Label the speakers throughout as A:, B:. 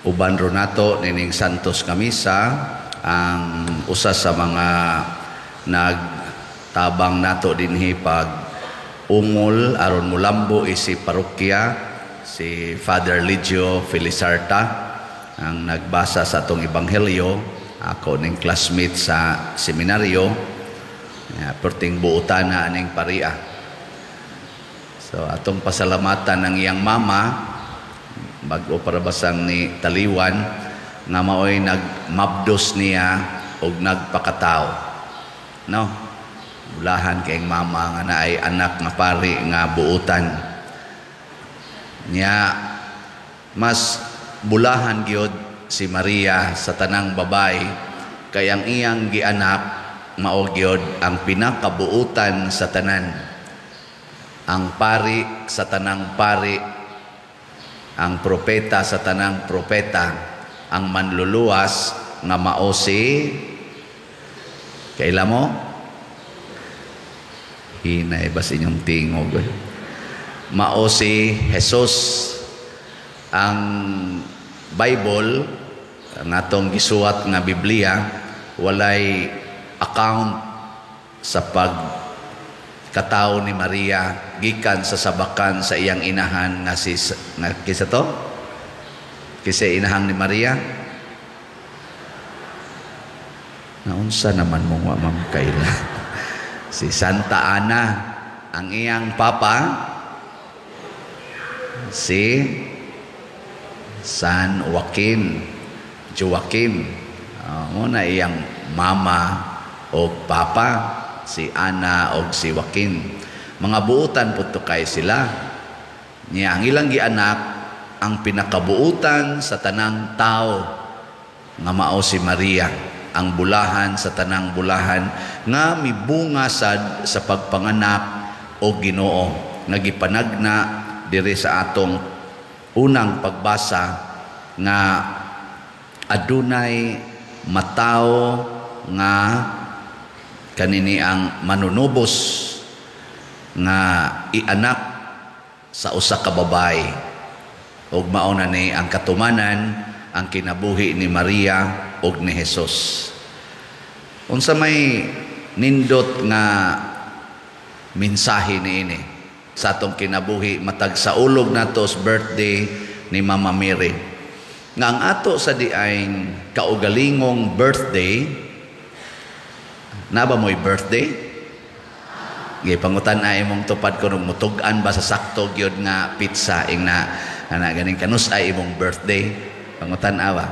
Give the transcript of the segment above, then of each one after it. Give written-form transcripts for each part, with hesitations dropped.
A: uban ro nato nining Santos Camisa ang usa sa mga nagtabang nato dinhi pag ungol aron mulambo isi parokya si Father Ligio Felisarta ang nagbasa sa atong ebanghelyo. Ako ning classmate sa seminaryo, perting buutan na aning paria. So atong pasalamatan ng iyang mama bago para basang ni Taliwan nga maoy nagmabdos niya og nagpakatao. No? Bulahan kay mama nga naay anak nga pari nga buutan. Nya mas bulahan gyud si Maria sa tanang babae kay ang iyang gianak mao gyud ang pinakabuutan sa tanan. Ang pari sa tanang pari, ang propeta sa tanang propeta, ang manluluwas nga mao si kaila mo hinay bas inyong tingog mao si Jesus. Ang Bible ang atong gisuwat nga Biblia walay account sa pagkatao ni Maria gikan sa sabakan sa iyang inahan nga kisa to? Kisa inahan ni Maria? Naunsa naman mo nga Ma'am Kayla? Si Santa Ana. Ang iyang papa si San Joaquim. Muna iyang mama o papa si Ana o si Joaquim. Mga buutan po to kay sila. Niya ang ilang gianak ang pinakabuutan sa tanang tao nga mao si Maria, ang bulahan sa tanang bulahan nga mibunga sad sa pagpanganak o Ginoo nga gipanagna diri sa atong unang pagbasa nga adunay matao nga kanini ang manunubos nga ianak sa usa ka babae ug mao na ni ang katumanan ang kinabuhi ni Maria ug ni Jesus. Unsa may nindot nga mensahe niini sa atong kinabuhi matag sa ulog nato sa birthday ni Mama Mary nga ang ato sa diaing kaugalingong birthday na ba mo'y birthday? Pangutan ay imong tupad ko nung mutug-an ba sa sakto gyud nga pizza ing na ganing kanus ay imong birthday. Pangutan awa.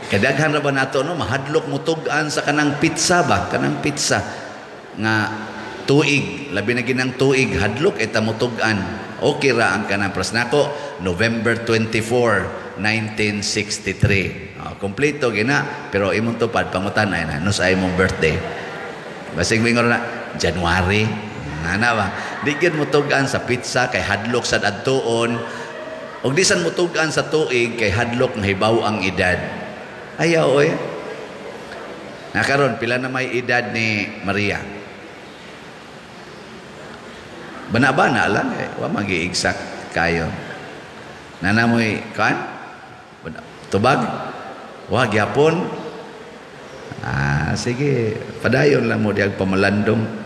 A: Kadaghan ra ba nato no mahadlok mutug-an sa kanang pizza ba? Kanang pizza nga tuig, labi na ginang tuig hadlok eta mutug-an. Okay ra ang kanang pras nako November 24, 1963. Kompleto gina pero imong tupad pangutan ay na nus ay imong birthday. Basig mingon na January ana ba di gyud mutugan sa pizza kay hadlok sad adtuon ug di san mutugan sa tuig kay hadlok nga hibaw ang edad ayaw oy na karon pila na may edad ni Maria bana-bana lang wa magi-exact kayo nanamoy kan tubag wa gyapon sige padayon lang mo diag pamalandong.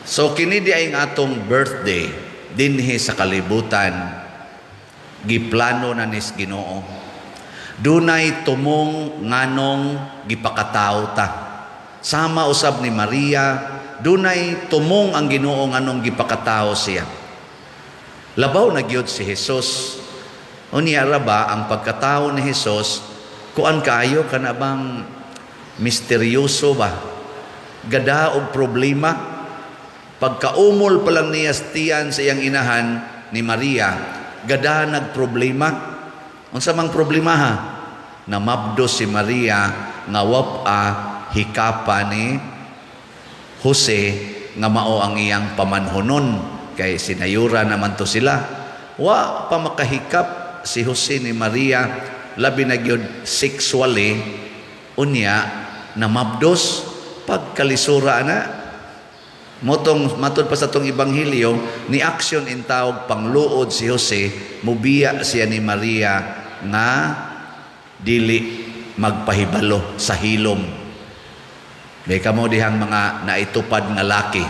A: So kini di ay atong birthday dinhi sa kalibutan giplano na nis Ginoo. Dunay tumong nganong gipakatao ta. Sama usab ni Maria, dunay tumong ang Ginoo nganong gipakatao siya. Labaw na gyud si Jesus. Unya ra ba ang pagkatao ni Jesus kuan kayo kana bang misteryoso ba? Gada og problema. Pagkaumol pa lang niya tiyan sa iyang inahan ni Maria, gada nagproblema. Unsa mang problema ha? Namabdo si Maria nga wap-a hikapa ni Jose nga mao ang iyang pamanhonon kay sinayura naman to sila. Wa pa makahikap si Jose ni Maria labi na gyud sexually unya namabdos pagkalisura na. Matod pa sa itong Ebanghelyo, ni aksyon in tawag pangluod si Jose, mubiya siya ni Maria nga dili magpahibalo sa hilom. May kamo dihang mga naitupad nga laki,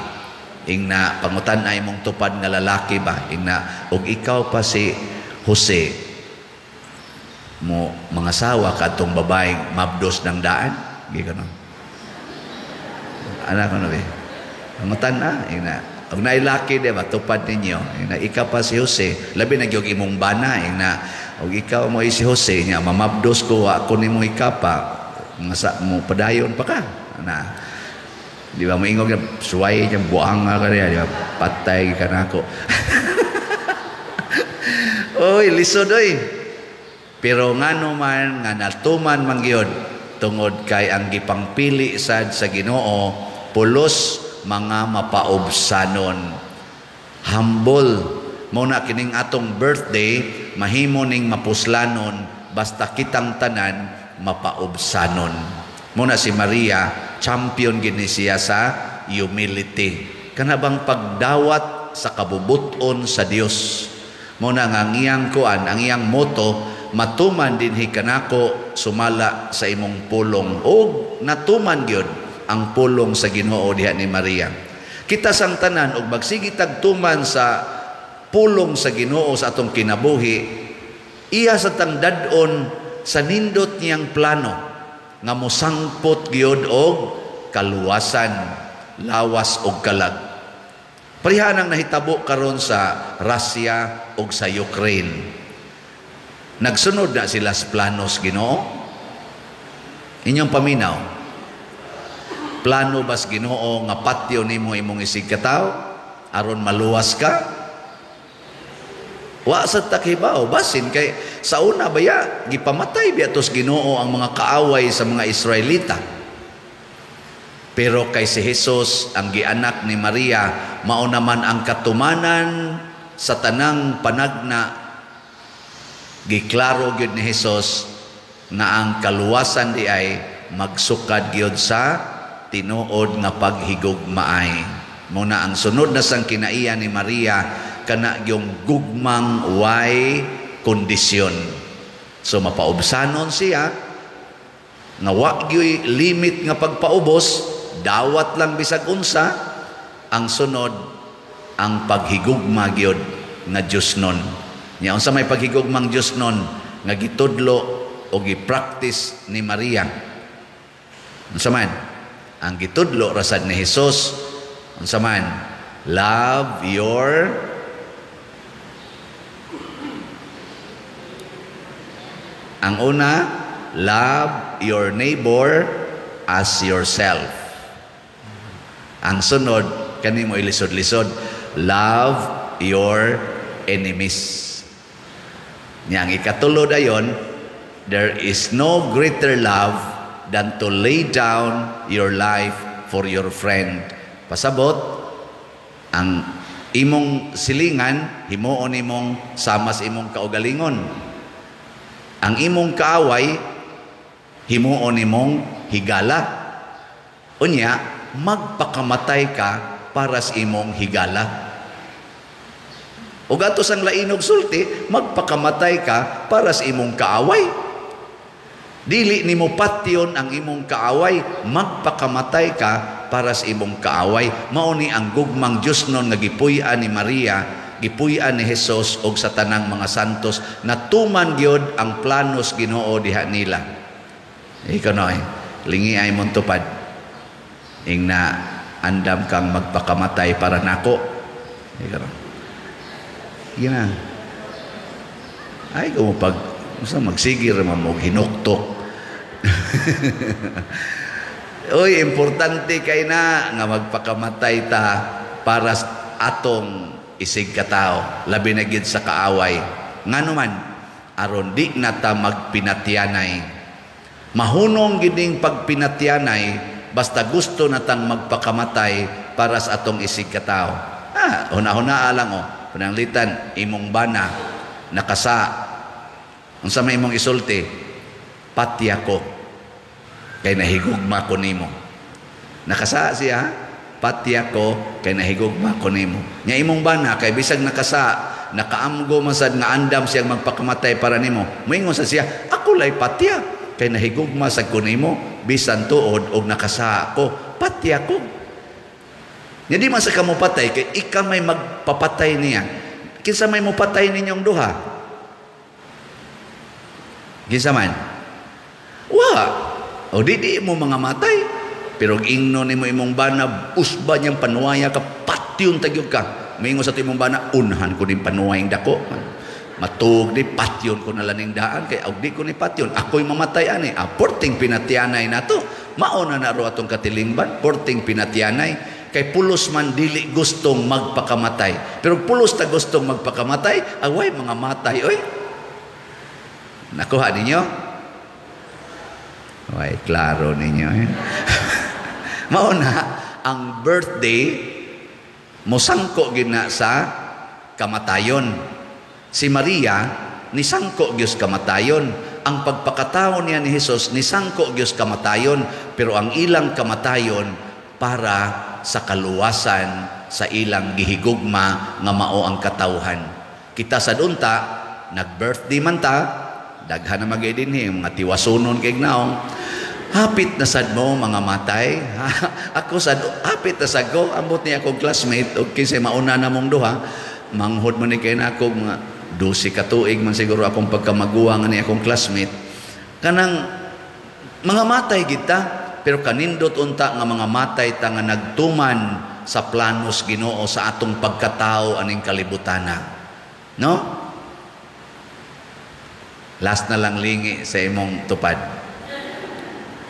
A: ing na pangutan ay mong tupad nga lalaki ba, ing na og ikaw pa si Jose mo mga sawa kadtong babaeng mabdos ng daan, gikanon. Ana ko na be. Pangutan na, ing na og nailaki di ba tupad ninyo, ing na ikaw pa si Jose, labi na gyud imong bana, ing na og ikaw mo si Jose nya mamabdos ko ako nimo ikapa nga mo padayon pa ka na di ba moingog na suway nya buang ka niya, di ba patay ka nako. Oy lisod oy, pero ngano man nga natuman man gyud tungod kay ang gipangpili sad sa Ginoo pulos mga mapaubsanon, humble. Muna kining atong birthday, mahimo ning mapuslanon, basta kitang tanan mapaubsanon. Muna si Maria, champion gini siya sa humility. Kanabang pagdawat sa kabubuton sa Dios. Muna nga ang iyang kuan, ang iyang moto, matuman dinhi kanako sumala sa imong pulong. O natuman gyud ang pulong sa Ginoo diha ni Maria. Kita sang tanan og magsigi tagtuman sa pulong sa Ginoo sa atong kinabuhi, iya sa tangdadon sa nindot niyang plano nga mosangpot gyud og kaluwasan, lawas og kalag. Pareha nang nahitabo karon sa Russia ug sa Ukraine. Nagsunod na sila sa planos Ginoo. Inyong paminaw, plano bas Ginoo nga patyo nimo imong isig kataw aron maluwas ka? Wa sa takibaw basin kay sa una baya gipamatay biatos Ginoo ang mga kaaway sa mga Israelita. Pero kay si Jesus ang gianak ni Maria, mao naman ang katumanan sa tanang panagna. Giklaro gyud ni Jesus na ang kaluwasan di ay magsukad gyud sa tinuod nga paghigugmaay. Muna ang sunod na sang kinaiya ni Maria kana yung gugmang way kondisyon. So mapaubsanon siya nga wa gyud limit nga pagpaubos, dawat lang bisag unsa. Ang sunod ang paghigugma gyud nga Diosnon. Nya unsa may paghigugmang Diosnon nga gitudlo o gi-practice ni Maria. Unsa man ang gitudlo rasad ni Jesus? Unsa man? Love your ang una, love your neighbor as yourself. Ang sunod, kanimo ilisod-lisod, love your enemies. Yang ikatulod ayon, there is no greater love than to lay down your life for your friend. Pasabot, ang imong silingan, himuon imong samas imong kaugalingon. Ang imong kaaway, himuon imong higala. Unya, magpakamatay ka para sa imong higala. O gatos ang lainog sulti, magpakamatay ka para sa imong kaaway. Dili nimo patyon ang imong kaaway, magpakamatay ka para sa imong kaaway. Mao ni ang gugmang Diosnon nga gipuy-an ni Maria, gipuy-an ni Jesus og sa tanang mga santos, natuman gyud ang planos Ginoo diha nila. Ikaw noy, lingi ay mong tupad. Ing na andam kang magpakamatay para nako. Ikaw no. Gina. Ay kung pag magsigir man mo hinuktok. Oy, importante kay na nga magpakamatay ta para atong isig katao, labi na gid sa kaaway. Ngano man aron di na ta magpinatyanay. Mahunong giding pagpinatyanay basta gusto na tang magpakamatay para sa atong isig katao. Huna-huna lang pananglitan imong bana nakasa. Unsa may imong isulti? Pati ako kay nahigugma ko nimo. Nakasa siya, pati ako kay nahigugma ko nimo. Nya imong bana kay bisag nakasa nakaamgo man sad nga andam siyang magpakamatay para nimo. Moingon sa siya, ako lay patya kay nahigugma sa kunimo bisan tuod og nakasa ko, patya ko. Nya di man sa kamo patay kay ika may magpapatay niya. Kinsa may mopatay ninyong duha? Kinsa man? Wa. O di mo mga matay. Pero ingno nimo imong bana, usba niyang panuwaya ka, patyon tagyog ka. Maingon sa imong bana, unhan ko din panuwayang dako. Matug di patyon ko na laning daan kay og di ko ni patyon. Ako'y mamatay ani. Porting pinatianay nato. Mauna na ro atong katilingban, porting pinatianay. Kay pulos man dili gustong magpakamatay. Pero pulos ta gustong magpakamatay, away mga matay oy. Nakuha ninyo? Ay, klaro ninyo eh. Mauna, ang birthday, mosangko gina sa kamatayon. Si Maria, nisangko gyud kamatayon. Ang pagpakatao niya ni Jesus, nisangko gyud kamatayon. Pero ang ilang kamatayon, para sa kaluwasan, sa ilang gihigugma, nga mao ang katawhan. Kita sa dunta, nag-birthday man ta, daghan na magay din mga tiwasunon kay naong, hapit na sad mo mga matay. Ako sad hapit na sad ko, ambot niya akong classmate o kinsa mauna na mong duha, manghod man ni kay nako mga 12 ka tuig man siguro akong pagkamaguwa nga ni akong classmate. Kanang mga matay kita, pero kanindot unta nga mga matay ta nga nagtuman sa planos Ginoo sa atong pagkatao aning kalibutana. No? Last na lang lingi sa imong tupad.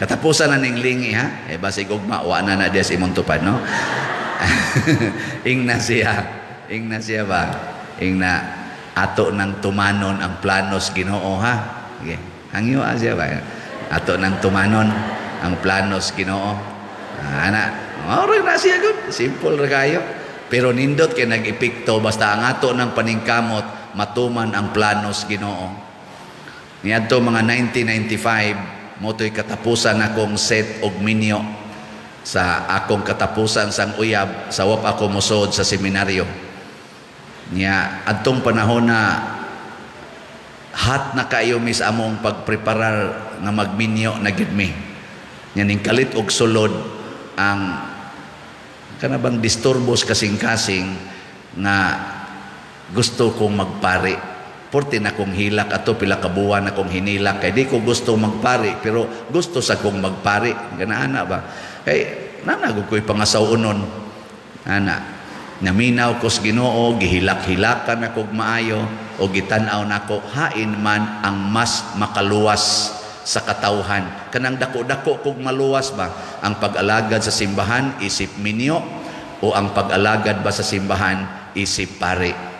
A: Katapusan na ning lingi ha. Basig ugma wa na diya sa imong tupad, no? Ingna siya ba? Ingna ato nang tumanon ang planos Ginoo ha. Okay. Hangyo siya ba? Ato nang tumanon ang planos Ginoo. Ana, ora na siya gud. Simple ra kayo. Pero nindot kay nag-epekto basta ang ato nang paningkamot matuman ang planos Ginoo. Niadto mga 1995, moto'y katapusan akong set og minyo sa akong katapusan sang uyab sa wap ako mosod sa seminaryo. Nya adtong panahon na hot na kayo mis among pagpreparar nga magminyo na gid mi. Nya ning kalit og sulod ang kanabang disturbos kasing-kasing nga gusto kong magpari. Porti na kong hilak ato pila ka buwan akong hinilak kay di ko gusto magpari pero gusto sa kong magpari ganaana ba kay nanagod ko'y pangasawunon ana naminaw ko sa Ginoo gihilak-hilakan ako maayo o gitan-aw nako hain man ang mas makaluwas sa katawhan kanang dako-dako kog maluwas ba ang pag-alagad sa simbahan isip minyo o ang pag-alagad ba sa simbahan isip pari.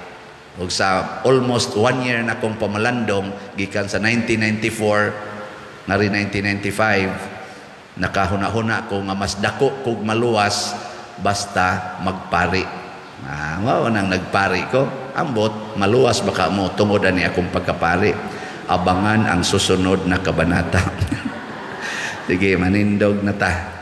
A: Og sa almost 1 year na kong pamalandong gikan sa 1994 ngari 1995 nakahuna-huna ko nga mas dako kog maluwas basta magpari. Mao nang nagpari ko ambot maluwas baka mo tungod ani akong pagkapari. Abangan ang susunod na kabanata. Sige manindog na ta.